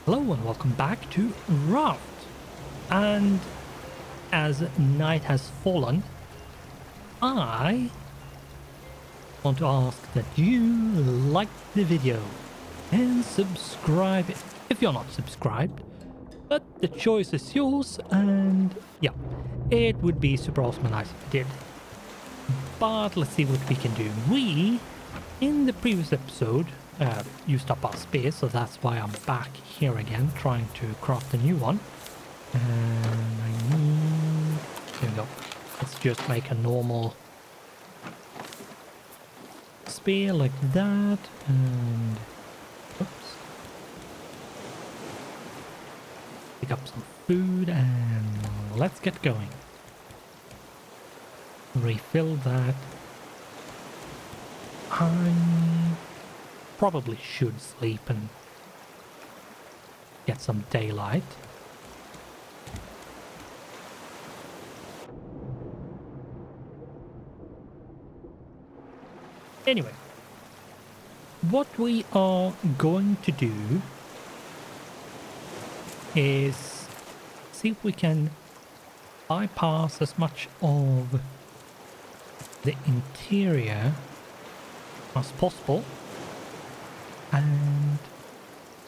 Hello and welcome back to Raft. And as night has fallen, I want to ask that you like the video and subscribe if you're not subscribed. But the choice is yours, and yeah, it would be super awesome and nice if you did. But let's see what we can do. We, in the previous episode, used up our spears, so that's why I'm back here again, trying to craft a new one. And I need... Here we go. Let's just make a normal spear like that, and... Oops. Pick up some food, and let's get going. Refill that. I probably should sleep and get some daylight. Anyway, what we are going to do is see if we can bypass as much of the interior as possible and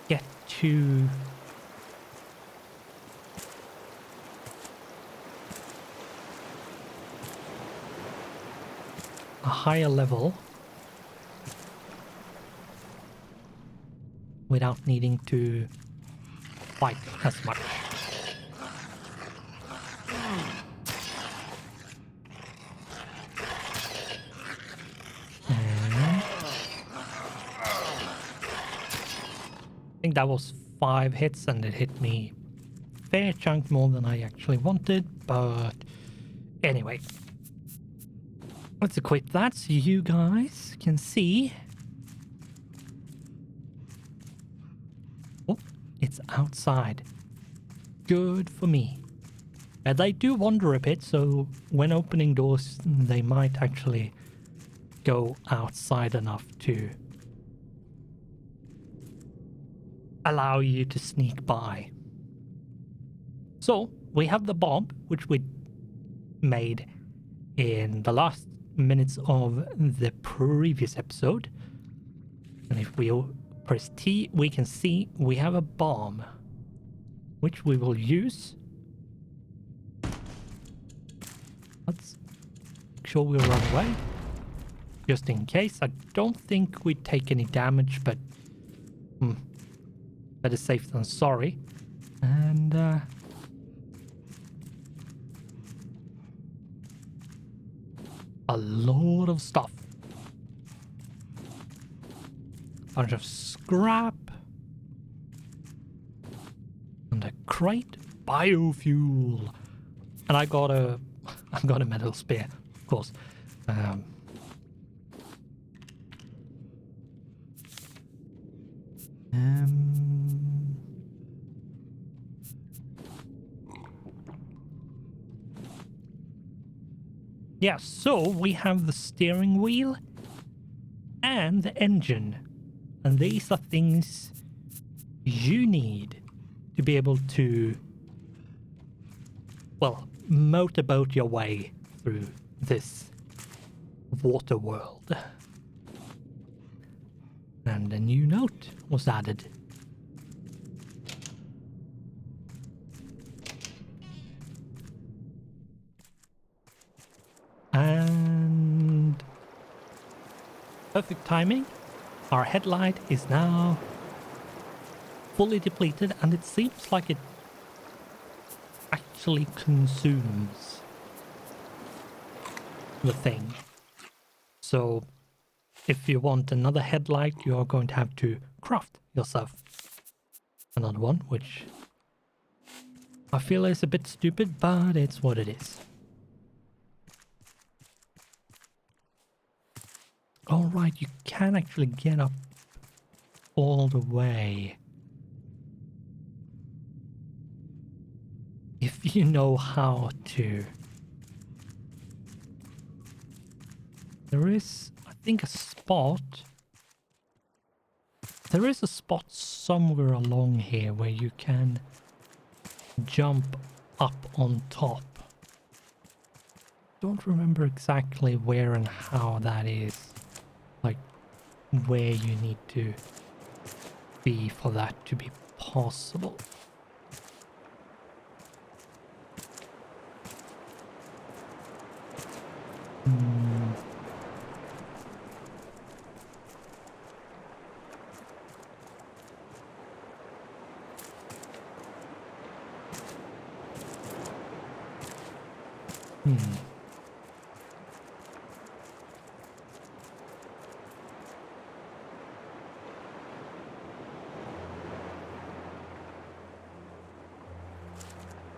get to a higher level without needing to fight as much. I think that was 5 hits and it hit me a fair chunk more than I actually wanted, but anyway. Let's equip that so you guys can see. Oh, it's outside. Good for me. And they do wander a bit, so when opening doors, they might actually go outside enough to allow you to sneak by. So we have the bomb, which we made in the last minutes of the previous episode. And if we press T, we can see we have a bomb, which we will use. Let's make sure we run away, just in case. I don't think we take any damage, but better safe than sorry. And a lot of stuff. Bunch of scrap. And a crate. Biofuel. And I got a metal spear, of course. Yeah, so we have the steering wheel and the engine. And these are things you need to be able to, well, motorboat your way through this water world. And a new note was added. And perfect timing. Our headlight is now fully depleted, and it seems like it actually consumes the thing. So if you want another headlight, you are going to have to craft yourself another one, which I feel is a bit stupid, but it's what it is. Alright, you can actually get up all the way. If you know how to. There is, I think, a spot There is a spot somewhere along here where you can jump up on top. Don't remember exactly where and how that is. Like, where you need to be for that to be possible.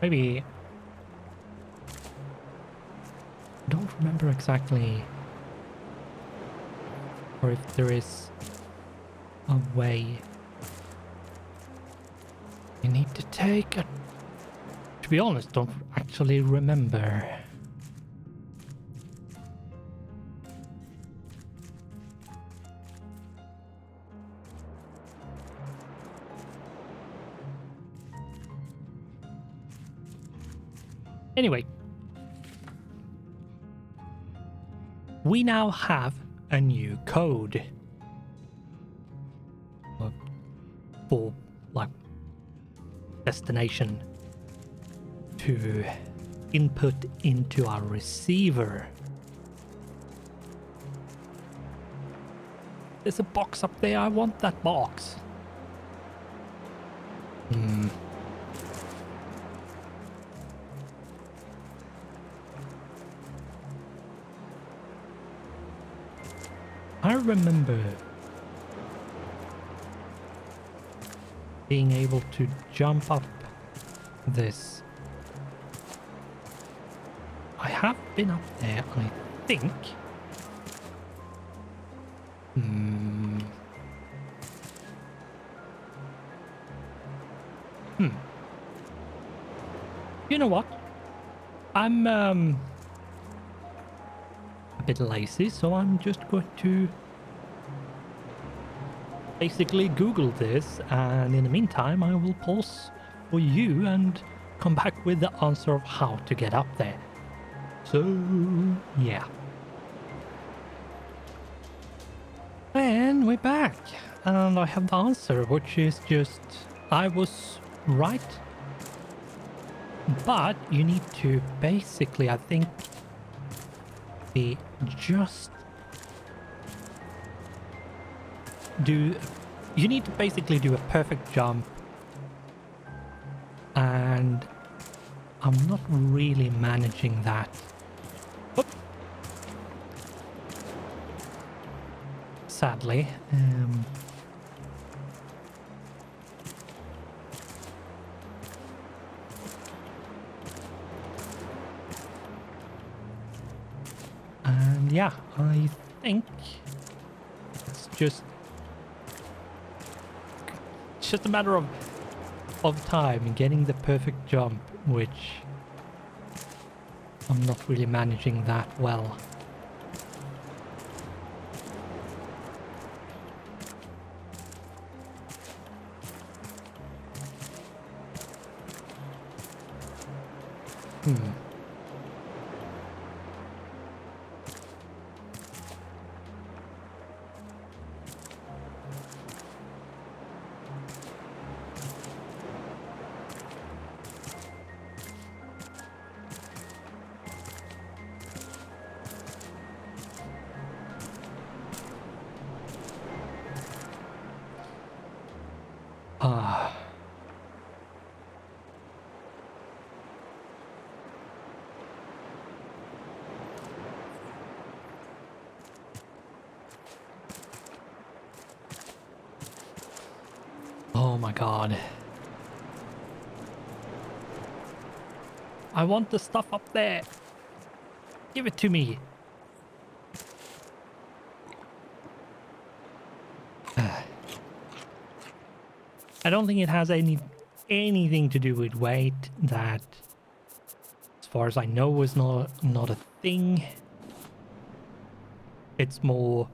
Maybe... don't remember exactly, or if there is a way you need to take a... To be honest, don't actually remember. Anyway, we now have a new code for, like, destination to input into our receiver. There's a box up there. I want that box. I remember being able to jump up this. I have been up there, I think. You know what? I'm a bit lazy, so I'm just going to basically Google this, and in the meantime I will pause for you and come back with the answer of how to get up there. So yeah. And we're back, and I have the answer, which is just I was right. But you need to basically, I think, be just do... You need to basically do a perfect jump, and I'm not really managing that. Oop. Sadly. And yeah, I think it's just a matter of time getting the perfect jump, which I'm not really managing that well. Oh my god. I want the stuff up there. Give it to me. I don't think it has anything to do with weight. That, as far as I know, is not a thing. It's more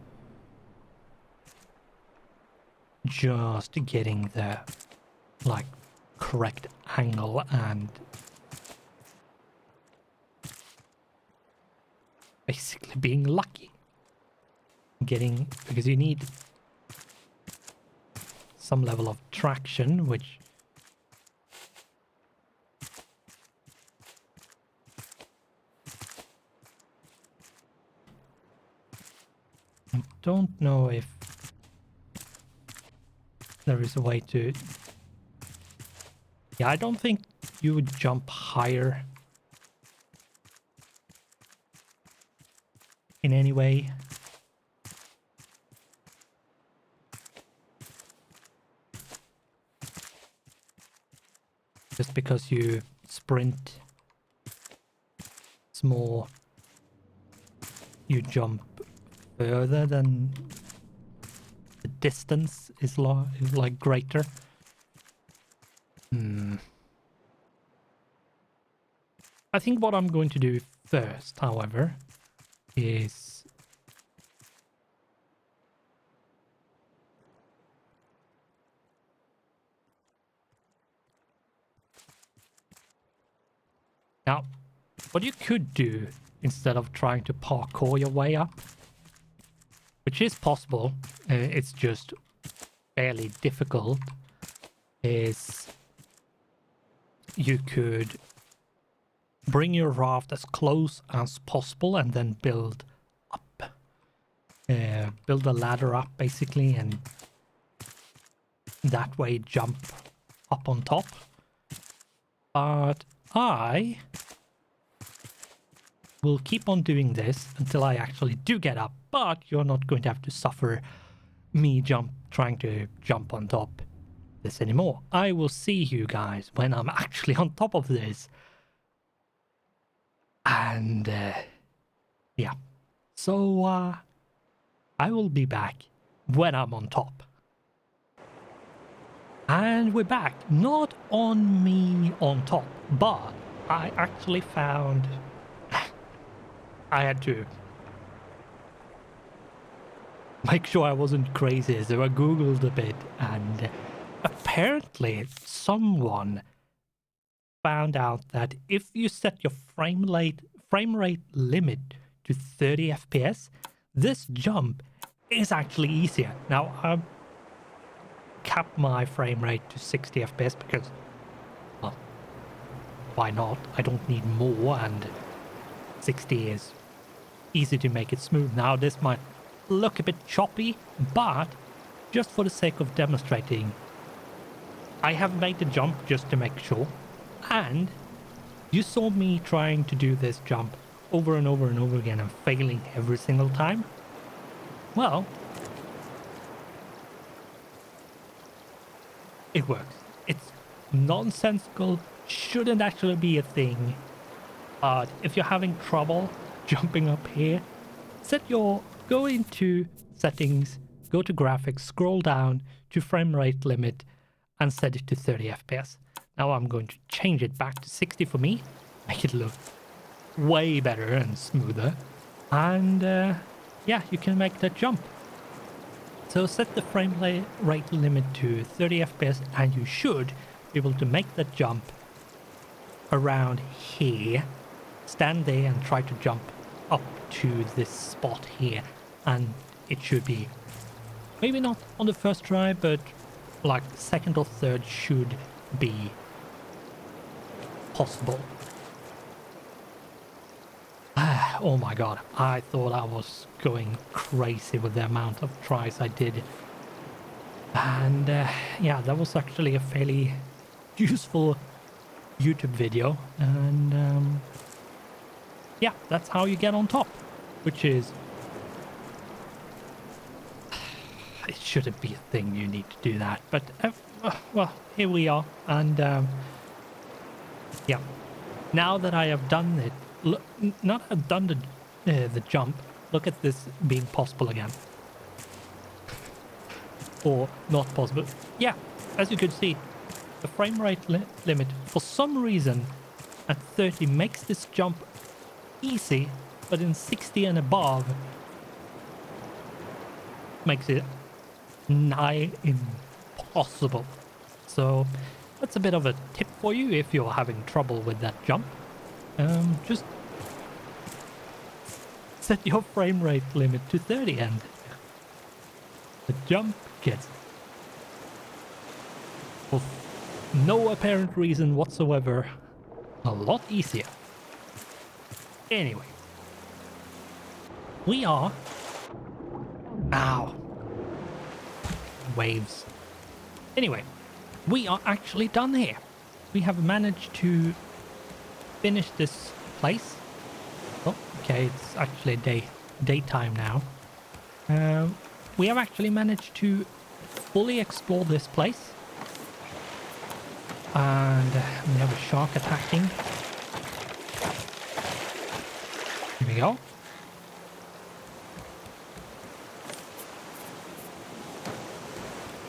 just getting the like correct angle and basically being lucky. Because you need some level of traction, which I don't know if there is a way to... Yeah, I don't think you would jump higher in any way. Just because you sprint, it's more... You jump further than the distance is like greater. I think what I'm going to do first, however, is now what you could do instead of trying to parkour your way up, which is possible, it's just fairly difficult, is you could bring your raft as close as possible and then build up. Build a ladder up, basically, and that way jump up on top. But I will keep on doing this until I actually do get up, but you're not going to have to suffer me trying to jump on top this anymore. I will see you guys when I'm actually on top of this. And yeah, so I will be back when I'm on top. And we're back, not on me on top, but I actually found I had to make sure I wasn't crazy, so I googled a bit, and apparently someone found out that if you set your frame rate limit to 30 FPS, this jump is actually easier. Now, I capped my frame rate to 60 FPS because, well, why not? I don't need more, and 60 is easy to make it smooth. Now, this might look a bit choppy, but just for the sake of demonstrating, I have made the jump just to make sure. And you saw me trying to do this jump over and over and over again and failing every single time. Well, it works. It's nonsensical, shouldn't actually be a thing. But if you're having trouble jumping up here, go into settings, go to graphics, scroll down to frame rate limit and set it to 30 FPS. Now I'm going to change it back to 60 for me, make it look way better and smoother. And yeah, you can make that jump. So set the frame rate limit to 30 FPS and you should be able to make that jump around here. Stand there and try to jump up to this spot here. And it should be, maybe not on the first try, but like second or third should be possible. Oh my god, I thought I was going crazy with the amount of tries I did. And yeah, that was actually a fairly useful YouTube video. And yeah, that's how you get on top, which is... It shouldn't be a thing, you need to do that. But, well, here we are. And yeah, now that I have done it, not have done the jump, look at this being possible again. Or not possible. Yeah, as you could see, the frame rate limit, for some reason, at 30 makes this jump easy, but in 60 and above makes it nigh impossible. So that's a bit of a tip for you if you're having trouble with that jump. Just set your frame rate limit to 30 and the jump gets, for no apparent reason whatsoever, a lot easier. Anyway, we are... Ow. Waves. Anyway, we are actually done here. We have managed to finish this place. Oh, okay, it's actually daytime now. We have actually managed to fully explore this place. And we have a shark attacking. Here we go.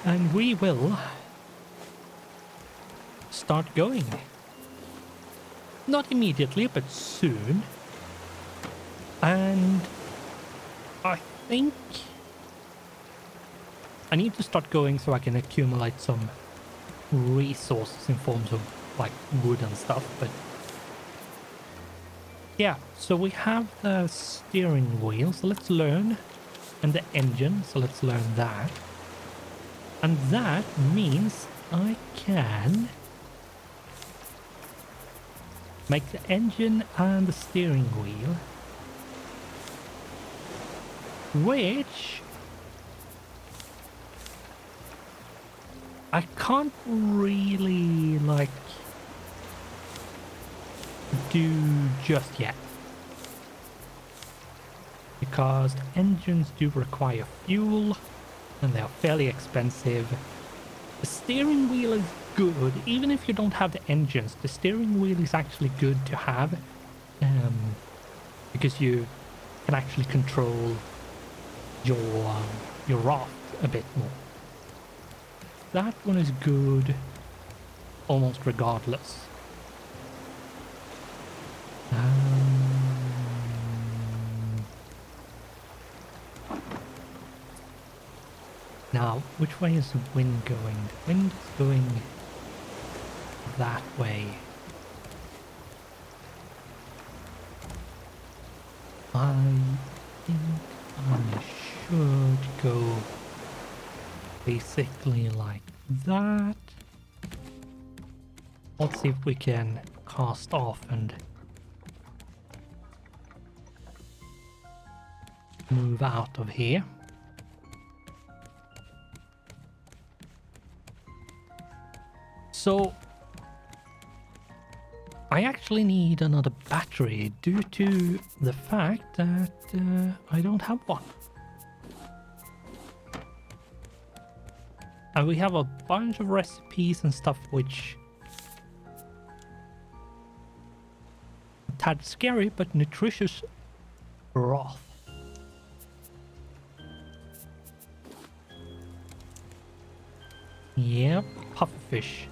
And we will start going. Not immediately, but soon. And I think I need to start going so I can accumulate some resources in forms of like wood and stuff, but yeah, so we have the steering wheel, so let's learn, and the engine, so let's learn that. And that means I can make the engine and the steering wheel, which I can't really like do just yet, because engines do require fuel and they are fairly expensive. The steering wheel is good, even if you don't have the engines. The steering wheel is actually good to have, because you can actually control your raft a bit more. That one is good almost regardless. Now, which way is the wind going? The wind is going that way. I think I should go basically like that. Let's see if we can cast off and move out of here. So I actually need another battery due to the fact that I don't have one. And we have a bunch of recipes and stuff which are a tad scary but nutritious broth. Yep, pufferfish.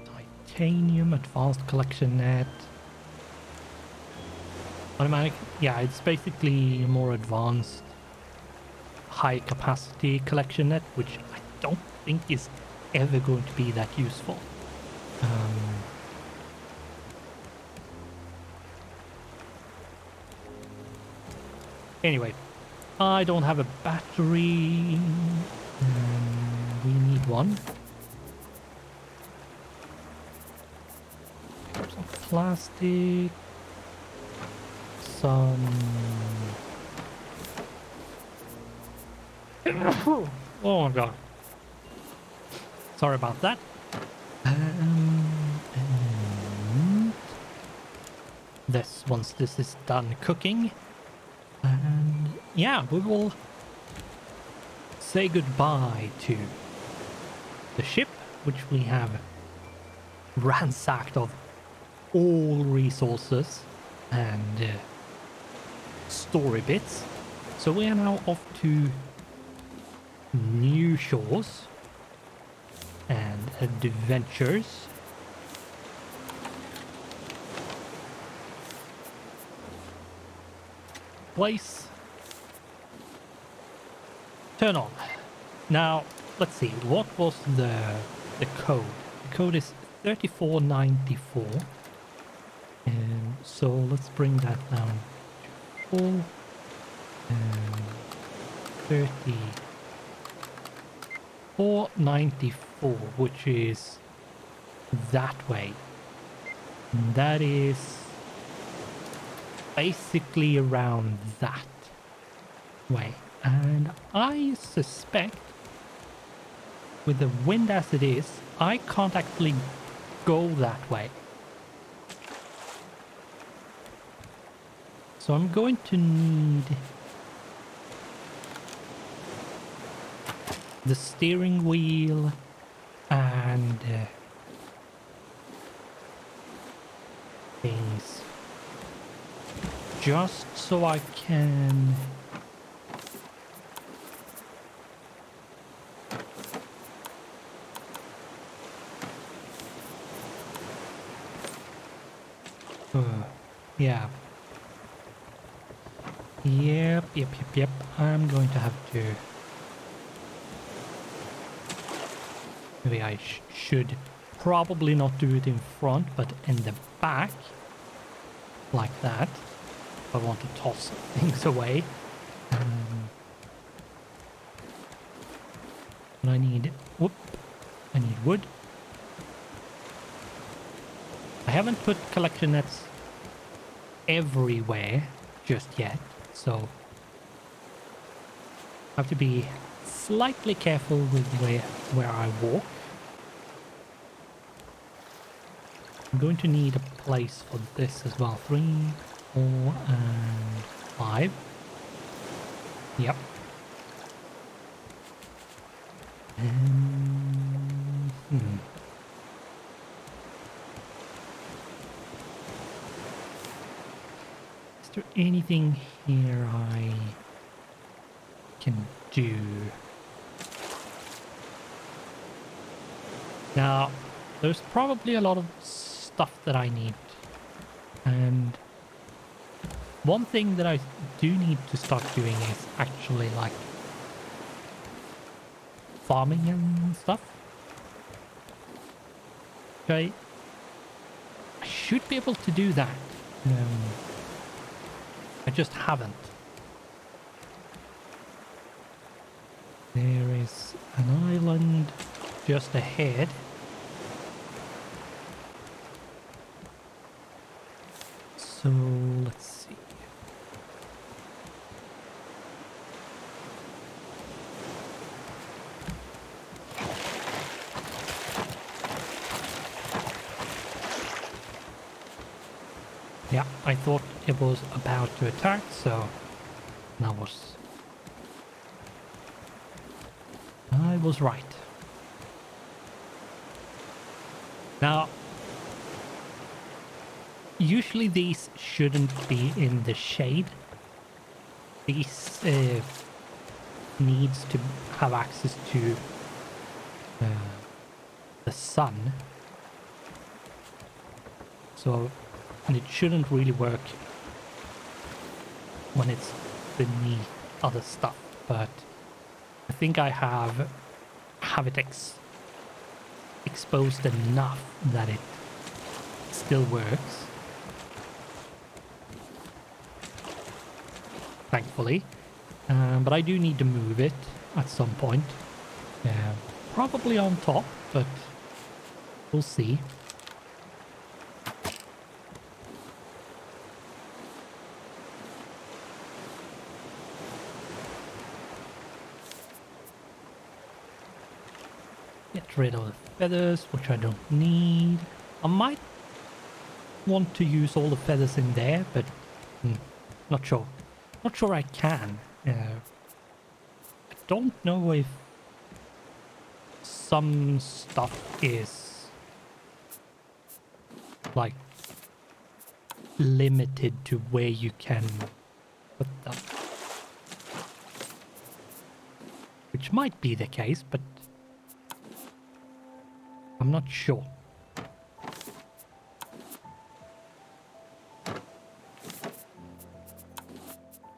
Titanium, advanced collection net. Automatic, yeah, it's basically a more advanced high capacity collection net, which I don't think is ever going to be that useful. Anyway, I don't have a battery. We need one. Some plastic. Some... Oh my god. Sorry about that. And this, once this is done cooking, and yeah, we will say goodbye to the ship, which we have ransacked of all resources and story bits. So we are now off to new shores and adventures. place. Turn on. Now, let's see. What was the code? The code is 3494. And so let's bring that down to full. 3494, which is that way. And that is basically around that way. And I suspect with the wind as it is, I can't actually go that way. So I'm going to need the steering wheel and things just so I can yeah. Yep. I'm going to have to... Maybe I should probably not do it in front, but in the back. Like that. If I want to toss things away. But I need... I need wood. I haven't put collection nets everywhere just yet, so I have to be slightly careful with where I walk. I'm going to need a place for this as well. 3, 4, and 5. Yep. Is there anything here I can do? Now, there's probably a lot of stuff that I need. And one thing that I do need to start doing is actually like farming and stuff. Okay. I should be able to do that. I just haven't. There is an island just ahead. So let's see. Yeah, I thought it was about to attack, so I was right. Now, usually these shouldn't be in the shade. These needs to have access to the sun. So, and it shouldn't really work when it's beneath other stuff, but I think I have it exposed enough that it still works. Thankfully. But I do need to move it at some point. Probably on top, but we'll see. Get rid of the feathers, which I don't need. I might want to use all the feathers in there, but not sure. Not sure I can. I don't know if some stuff is like limited to where you can put them. Which might be the case, but I'm not sure.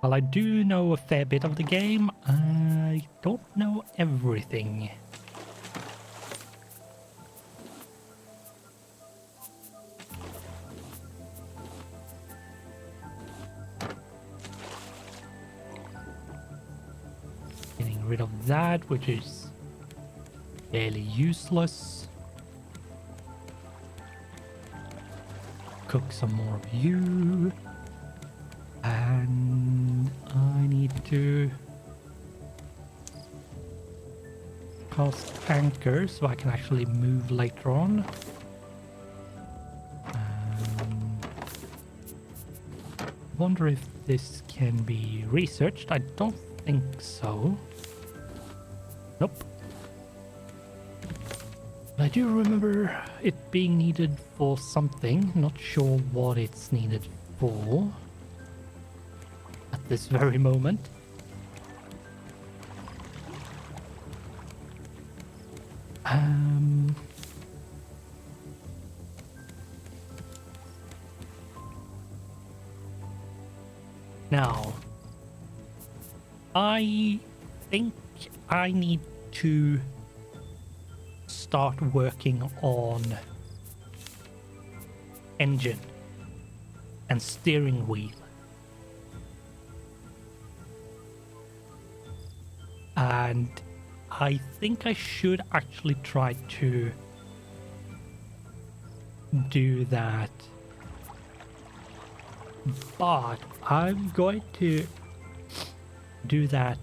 While I do know a fair bit of the game, I don't know everything. Getting rid of that, which is fairly useless. Cook some more of you. And I need to cast anchor so I can actually move later on. Wonder if this can be researched. I don't think so. Nope. I do remember it being needed for something. Not sure what it's needed for at this very moment. Now, I think I need to start working on engine and steering wheel. And I think I should actually try to do that. But I'm going to do that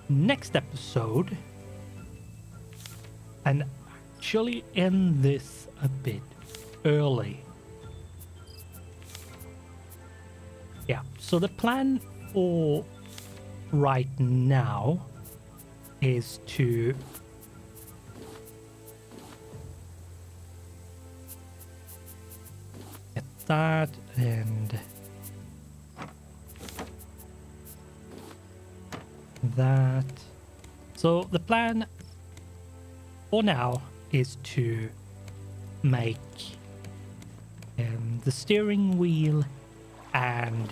next episode and actually end this a bit early. Yeah, so the plan for right now is to get that and that. So the plan for now is to make the steering wheel and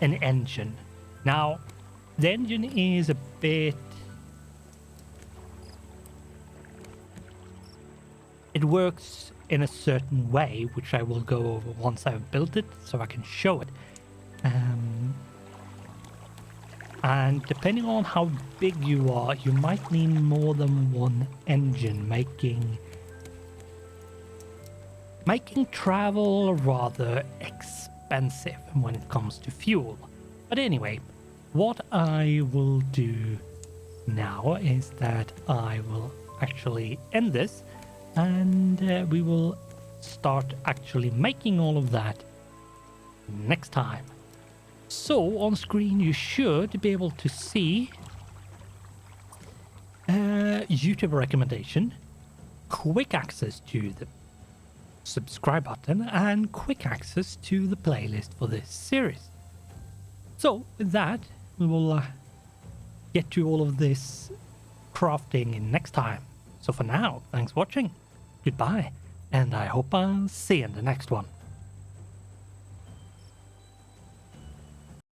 an engine. Now, the engine is a bit... It works in a certain way, which I will go over once I've built it, so I can show it. And depending on how big you are, you might need more than one engine, making travel rather expensive when it comes to fuel. But anyway, what I will do now is that I will actually end this, and we will start actually making all of that next time. So on screen you should be able to see YouTube recommendation, quick access to the subscribe button, and quick access to the playlist for this series. So with that, we will get to all of this crafting in next time. So for now, thanks for watching, goodbye, and I hope I'll see you in the next one.